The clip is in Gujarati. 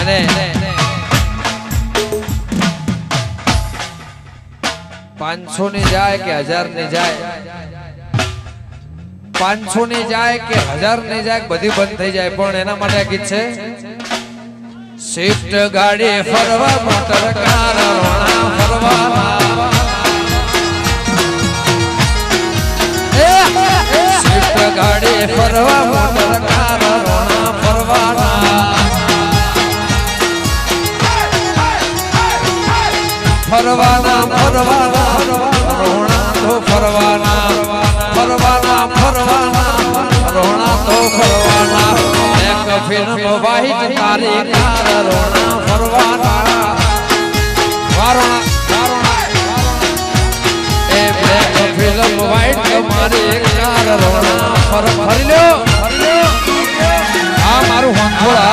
અને 500 ની જાય કે 1000 ની જાય, 500 ની જાય કે 1000 ની જાય બધી બંધ થઈ જાય, પણ એના માટે ગીત છે શિફ્ટ ગાડી ફરવા મોટર કાર રોણા ફરવા, શિફ્ટ ગાડી ફરવા મોટર કાર રોણા ફરવાના, ફરવાના ફરવાના રોણા તો ફરવાના, ફરવાના ફરવાના રોણા તો ફરવાના, એક ફિલ્મ વાહિત તારી કાર રોણા ફરવાના, વારોણા એ બ્લેક ફિલ્મ વાહિત મારી કાર રોણા ફરી લ્યો આ મારું હોંથોળા